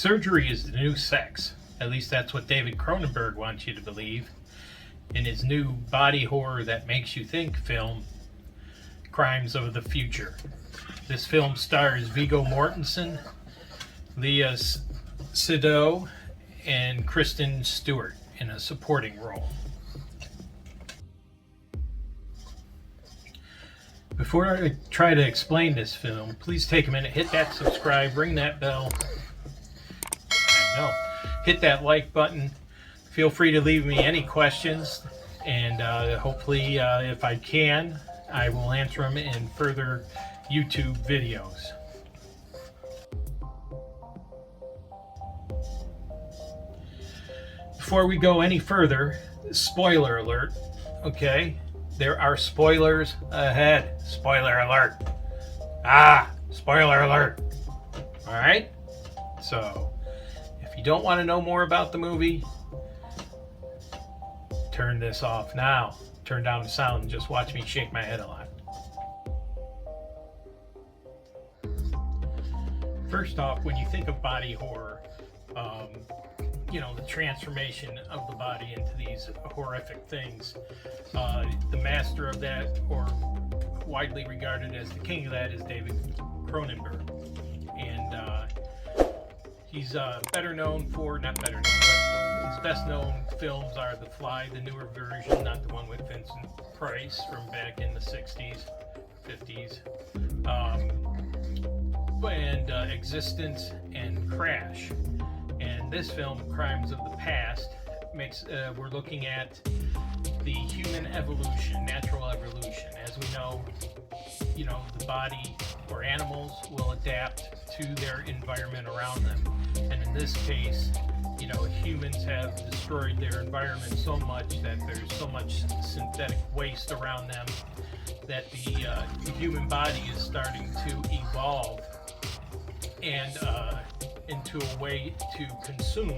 Surgery is the new sex. At least that's what David Crononberg wants you to believe in his new body horror that makes you think film, Crimes of the Future. This film stars Viggo Mortensen, Léa Seydoux, and Kristen Stewart in a supporting role. Before I try to explain this film, please take a minute, hit that subscribe, ring that bell. Hit that like button. Feel free to leave me any questions, and hopefully, if I can, I will answer them in further YouTube videos. Before we go any further, spoiler alert, okay? There are spoilers ahead. Spoiler alert. Spoiler alert. All right? So, if you don't want to know more about the movie, turn this off now. Turn down the sound and just watch me shake my head a lot. First off, when you think of body horror, the transformation of the body into these horrific things, the master of that, or widely regarded as the king of that, is David Crononberg. And he's better known for, not better known, but his best known films are The Fly, the newer version, not the one with Vincent Price from back in the 60s, 50s, and Existence and Crash. And this film, Crimes of the Past, we're looking at the human evolution, natural evolution. As we know, the body or animals will adapt to their environment around them. And in this case, humans have destroyed their environment so much that there's so much synthetic waste around them that the human body is starting to evolve and into a way to consume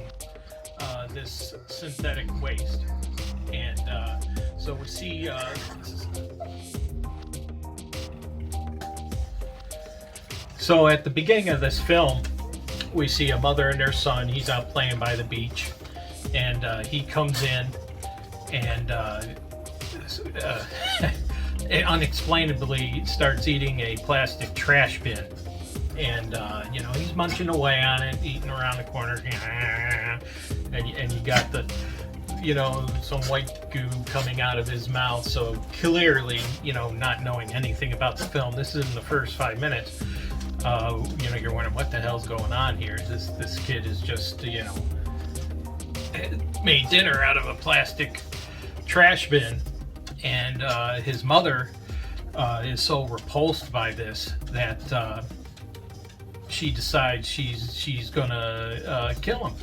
this synthetic waste. And so we see so at the beginning of this film, we see a mother and their son. He's out playing by the beach, and he comes in and unexplainably starts eating a plastic trash bin. And he's munching away on it, eating around the corner, and you got the some white goo coming out of his mouth. So clearly, not knowing anything about the film, this is in the first 5 minutes. You're wondering what the hell's going on here. This kid is just made dinner out of a plastic trash bin, and his mother is so repulsed by this that she decides she's gonna kill him.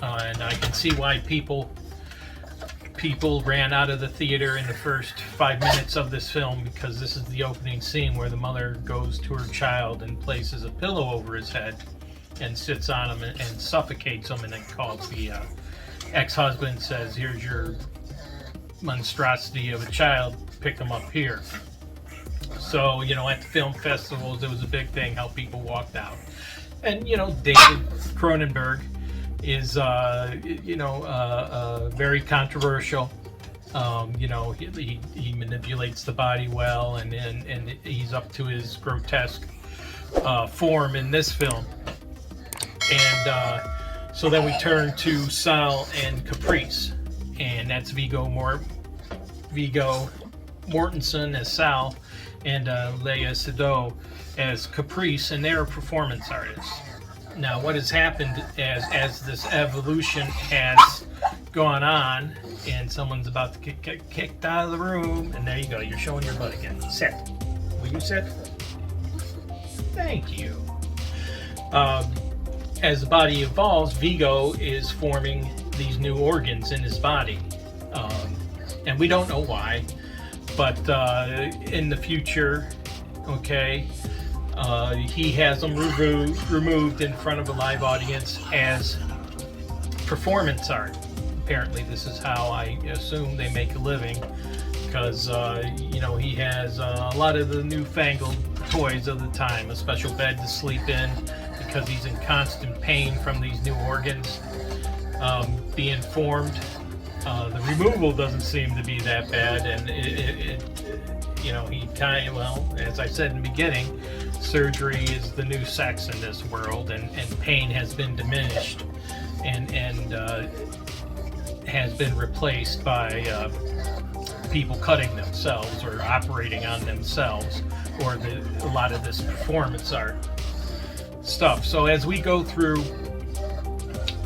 And I can see why people ran out of the theater in the first 5 minutes of this film, because this is the opening scene where the mother goes to her child and places a pillow over his head and sits on him and suffocates him, and then calls the ex-husband, says, "Here's your monstrosity of a child, pick him up here." So, at the film festivals, it was a big thing how people walked out. And, David Crononberg is, very controversial. He manipulates the body well, and he's up to his grotesque form in this film. And so then we turn to Sal and Caprice, and that's Viggo Mortensen as Sal, and Léa Seydoux as Caprice, and they're performance artists. Now, what has happened as this evolution has gone on, and someone's about to get kicked out of the room, and there you go, you're showing your butt again. Sit. Will you sit? Thank you. As the body evolves, Viggo is forming these new organs in his body, and we don't know why. But in the future, he has them removed in front of a live audience as performance art. Apparently, this is how I assume they make a living, because he has a lot of the newfangled toys of the time, a special bed to sleep in, because he's in constant pain from these new organs being formed. The removal doesn't seem to be that bad, and he kind of, well, as I said in the beginning, surgery is the new sex in this world, and pain has been diminished and has been replaced by people cutting themselves or operating on themselves, or a lot of this performance art stuff. So as we go through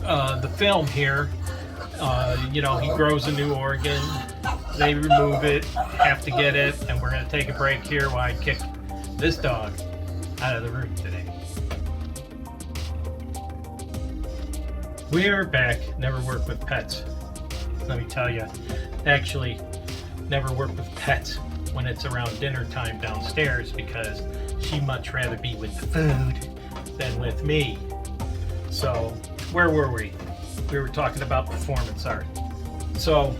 the film here, he grows a new organ, they remove it, have to get it, and we're going to take a break here while I kick this dog out of the room today. We are back. Never work with pets. Let me tell you, actually, never work with pets when it's around dinner time downstairs, because she'd much rather be with the food than with me. So, where were we? We were talking about performance art. So,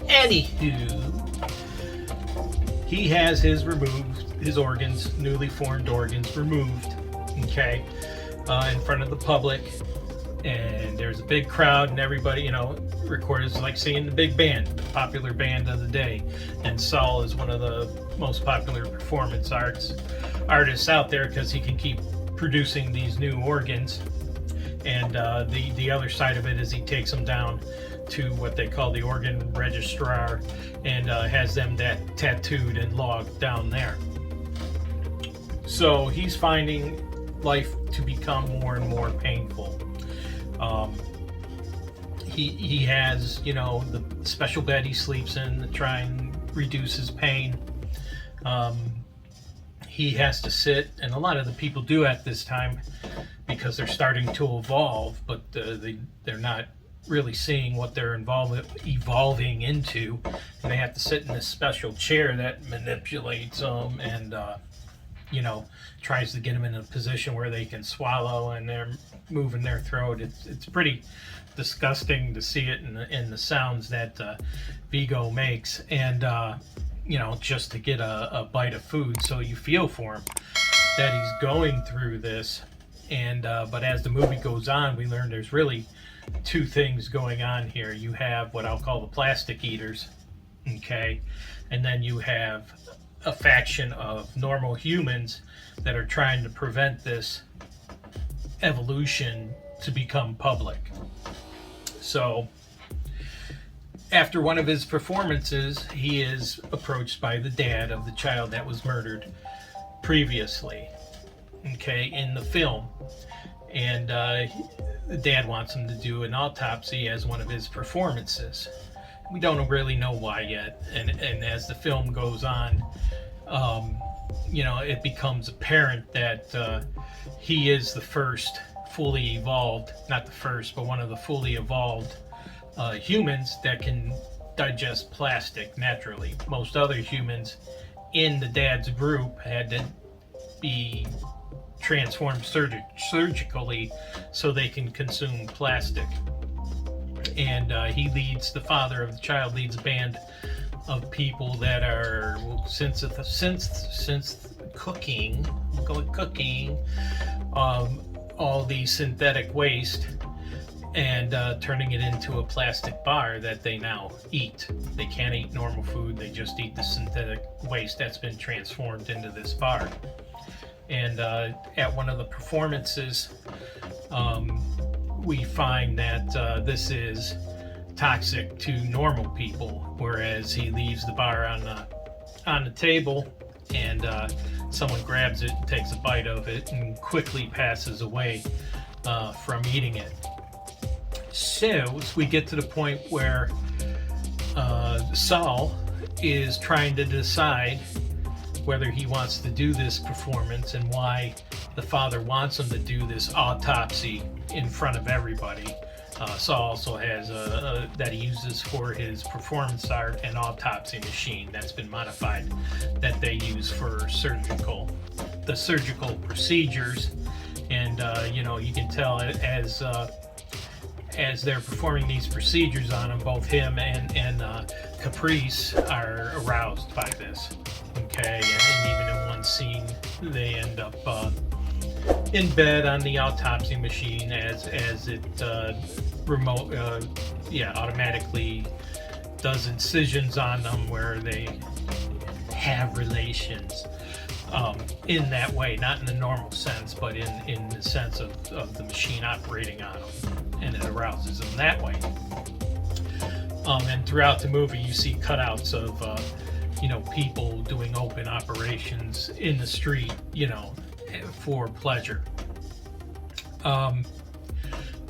anywho, he has his organs, newly formed organs removed, okay, in front of the public. And there's a big crowd, and everybody, recorders like seeing the big band, the popular band of the day. And Saul is one of the most popular performance artists out there, because he can keep producing these new organs. And the other side of it is he takes them down to what they call the organ registrar, and has them tattooed and logged down there. So he's finding life to become more and more painful. He has, the special bed he sleeps in to try and reduce his pain. He has to sit, and a lot of the people do at this time, because they're starting to evolve, but they're not really seeing what they're evolving into, and they have to sit in this special chair that manipulates them and tries to get them in a position where they can swallow, and they're moving their throat. It's pretty disgusting to see it in the sounds that Vigo makes, and just to get a bite of food. So you feel for him that he's going through this. And but as the movie goes on, we learn there's really two things going on here. You have what I'll call the plastic eaters, okay, and then you have a faction of normal humans that are trying to prevent this evolution to become public. So after one of his performances, he is approached by the dad of the child that was murdered previously, okay, in the film. And the dad wants him to do an autopsy as one of his performances. We don't really know why yet, and as the film goes on, it becomes apparent that he is the first fully evolved, not the first, but one of the fully evolved humans that can digest plastic naturally. Most other humans in the dad's group had to be transformed surgically so they can consume plastic. And the father of the child leads a band of people that are since cooking all the synthetic waste and turning it into a plastic bar that they now eat. They can't eat normal food, they just eat the synthetic waste that's been transformed into this bar. And at one of the performances, we find that this is toxic to normal people, whereas he leaves the bar on the table, and someone grabs it and takes a bite of it and quickly passes away from eating it. So we get to the point where Saul is trying to decide whether he wants to do this performance and why the father wants him to do this autopsy in front of everybody. Saul also has that he uses for his performance art, an autopsy machine that's been modified that they use for surgical procedures. And you can tell as they're performing these procedures on him, both him and Caprice are aroused by this. Okay, and even in one scene, they end up in bed on the autopsy machine as it automatically does incisions on them where they have relations in that way, not in the normal sense, but in the sense of the machine operating on them, and it arouses them that way. And throughout the movie, you see cutouts of people doing open operations in the street, for pleasure. All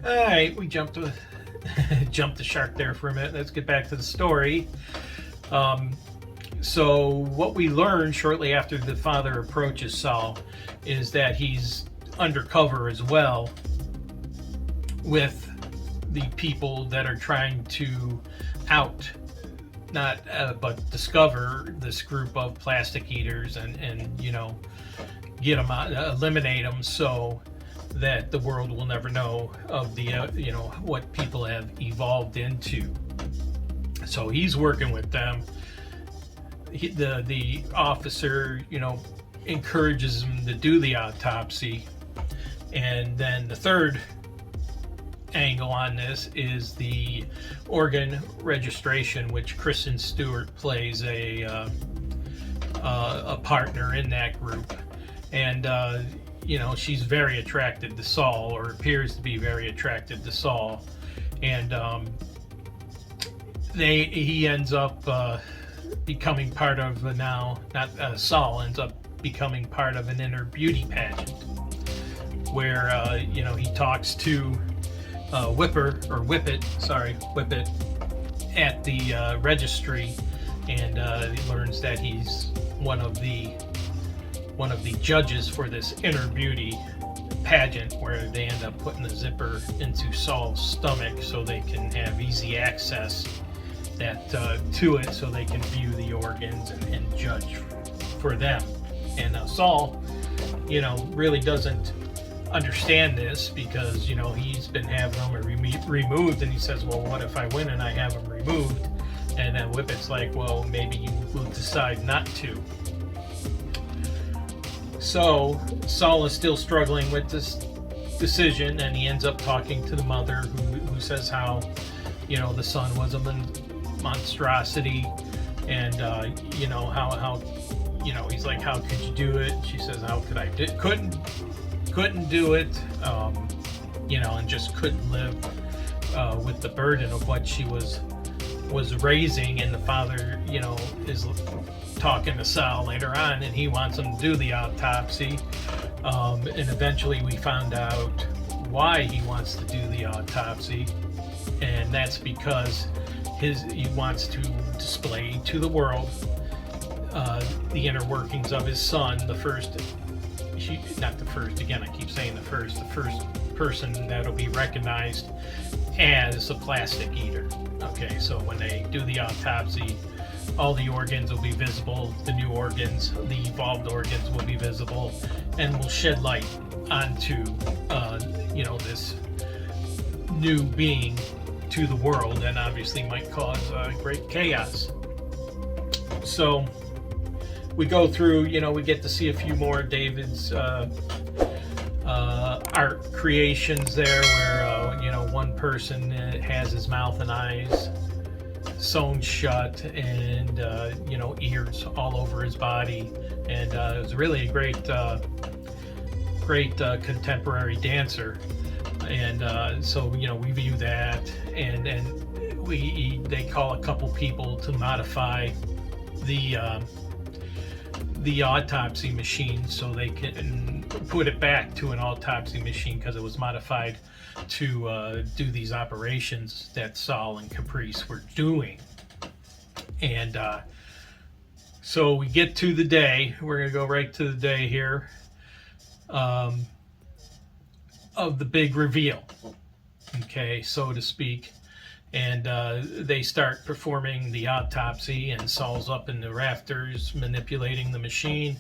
right, we jumped the shark there for a minute. Let's get back to the story. So what we learn shortly after the father approaches Saul is that he's undercover as well with the people that are trying to but discover this group of plastic eaters and get them out, eliminate them, so that the world will never know of the what people have evolved into. So he's working with them. The officer encourages him to do the autopsy, and then the third angle on this is the organ registration, which Kristen Stewart plays a partner in that group, and she's very attracted to Saul, or appears to be very attracted to Saul, and he ends up becoming part of Saul ends up becoming part of an inner beauty pageant where he talks to Whippet at the registry, and he learns that he's one of the judges for this inner beauty pageant, where they end up putting the zipper into Saul's stomach so they can have easy access to it, so they can view the organs and judge for them. And Saul, really doesn't understand this, because he's been having them removed, and he says, well, what if I win and I have them removed? And then Whippet's like, well, maybe you will decide not to. So Saul is still struggling with this decision, and he ends up talking to the mother, who says how the son was a monstrosity, and how he's like, how could you do it? She says, how could I couldn't do it, and just couldn't live with the burden of what she was raising. And the father is talking to Saul later on, and he wants him to do the autopsy, and eventually we found out why he wants to do the autopsy, and that's because he wants to display to the world the inner workings of his son, the first person that'll be recognized as a plastic eater. Okay, so when they do the autopsy, all the organs will be visible, the new organs, the evolved organs will be visible, and will shed light onto this new being to the world, and obviously might cause great chaos. So we go through, we get to see a few more of David's art creations there, where one person has his mouth and eyes sewn shut, and ears all over his body, and it was really a great contemporary dancer. And so we view that, and they call a couple people to modify the autopsy machine, so they can put it back to an autopsy machine, because it was modified to do these operations that Saul and Caprice were doing. And so we get to the day. We're going to go right to the day here of the big reveal, okay, so to speak. And they start performing the autopsy, and Saul's up in the rafters manipulating the machine,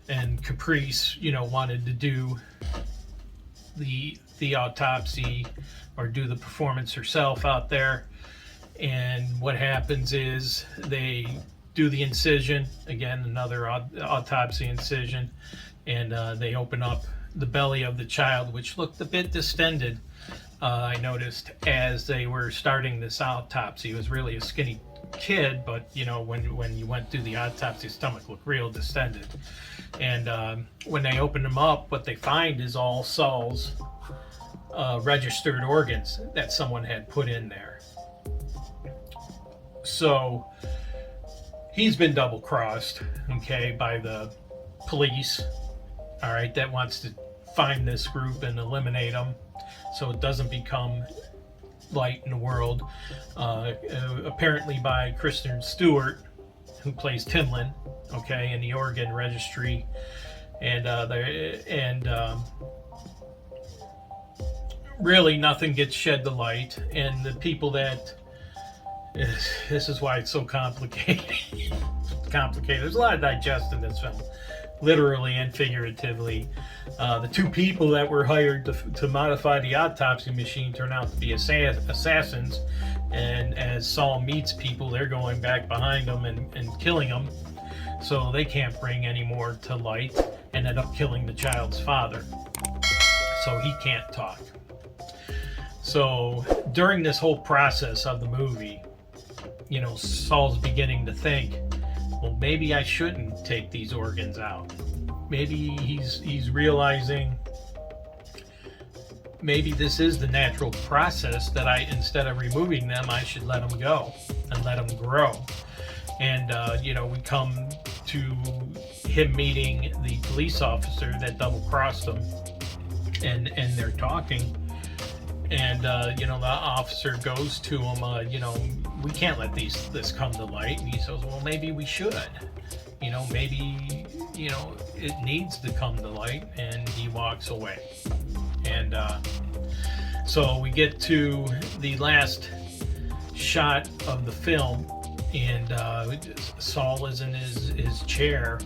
and Caprice, wanted to do the autopsy, or do the performance herself out there. And what happens is they do the incision, again, another autopsy incision, and they open up the belly of the child, which looked a bit distended. I noticed as they were starting this autopsy. It was really a skinny kid, but you know, when you went through the autopsy, his stomach looked real distended. And when they open him up, what they find is all Saul's registered organs that someone had put in there. So he's been double crossed, okay, by the police, all right, that wants to find this group and eliminate them so it doesn't become light in the world. Apparently by Kristen Stewart, who plays Timlin, okay, in the Oregon Registry, and really nothing gets shed to light, and the people that this is why it's so complicated. There's a lot of digest in this film, literally and figuratively. The two people that were hired to modify the autopsy machine turn out to be assassins, and as Saul meets people, they're going back behind them and killing them, so they can't bring any more to light, and end up killing the child's father, so he can't talk. So during this whole process of the movie, you know, Saul's beginning to think, well, maybe I shouldn't take these organs out. Maybe he's realizing maybe this is the natural process, that instead of removing them, I should let them go and let them grow. And you know, we come to him meeting the police officer that double crossed him, and they're talking. And you know, the officer goes to him, you know, we can't let this come to light. And he says, well, maybe we should. You know, maybe, you know, it needs to come to light. And he walks away. And so we get to the last shot of the film, and Saul is in his chair,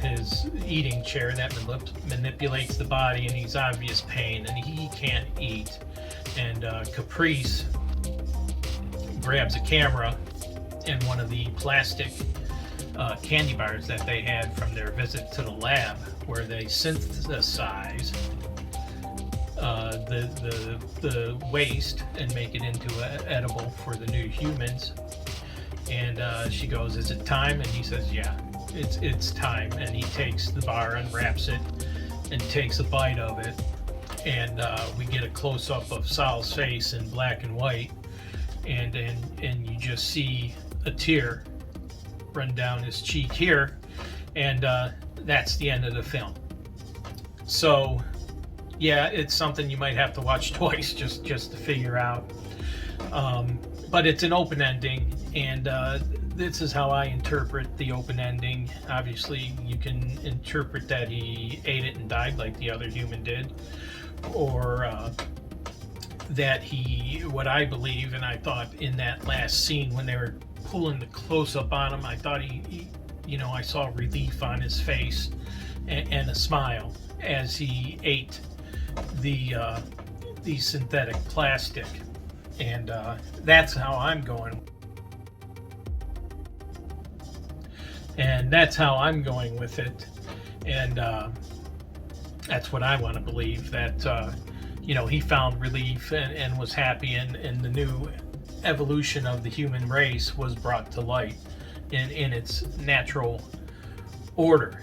his eating chair that manipulates the body, and he's obvious pain, and he can't eat. And Caprice grabs a camera and one of the plastic candy bars that they had from their visit to the lab, where they synthesize the waste and make it into edible for the new humans. And she goes, "Is it time?" And he says, "Yeah, it's time." And he takes the bar, unwraps it, and takes a bite of it. And we get a close-up of Sal's face in black and white, and you just see a tear run down his cheek here, and that's the end of the film. So yeah, it's something you might have to watch twice just to figure out. But it's an open ending, and this is how I interpret the open ending. Obviously, you can interpret that he ate it and died like the other human did, or that what I believe, and I thought in that last scene when they were pulling the close-up on him, I thought he you know, I saw relief on his face and a smile as he ate the synthetic plastic. And that's how I'm going. And that's how I'm going with it. And that's what I want to believe, that you know, he found relief and was happy, and the new evolution of the human race was brought to light in its natural order.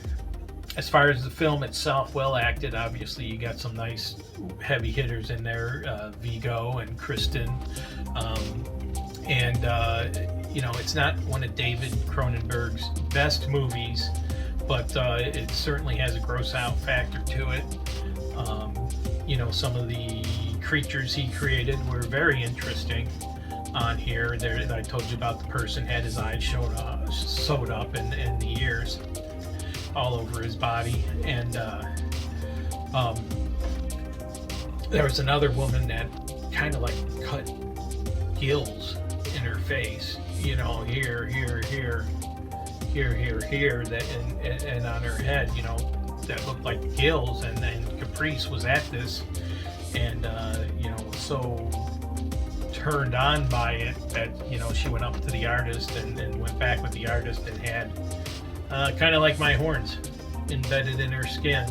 As far as the film itself, well acted. Obviously, you got some nice heavy hitters in there, Viggo and Kristen, and you know, it's not one of David Crononberg's best movies, but it certainly has a gross out factor to it. You know, some of the creatures he created were very interesting on here. There, I told you about the person had his eyes sewed up and the ears all over his body. And there was another woman that kind of like cut gills in her face, you know, here, that, and on her head, you know, that looked like gills. And then Caprice was at this, and you know, so turned on by it that, you know, she went up to the artist and went back with the artist and had kind of like my horns, embedded in her skin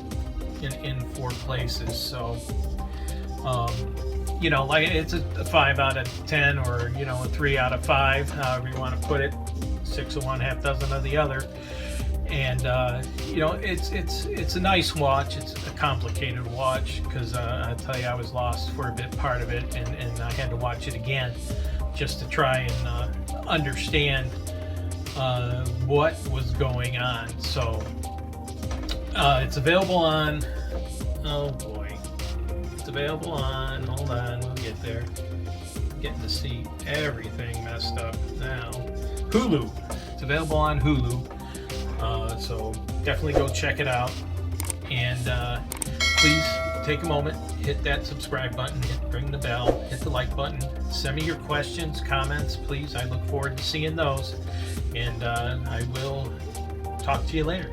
in 4 places. So, you know, like it's a 5 out of 10, or, you know, a 3 out of 5, however you want to put it. 6 of one, half dozen of the other. And you know, it's a nice watch. It's a complicated watch, because I tell you, I was lost for a part of it, and I had to watch it again just to try and understand what was going on. So it's available on, oh boy, it's available on, hold on, we'll get there. I'm getting to see everything messed up now. Hulu. It's available on Hulu. So definitely go check it out. And please take a moment, hit that subscribe button, ring the bell, hit the like button, send me your questions, comments, please. I look forward to seeing those. And I will talk to you later.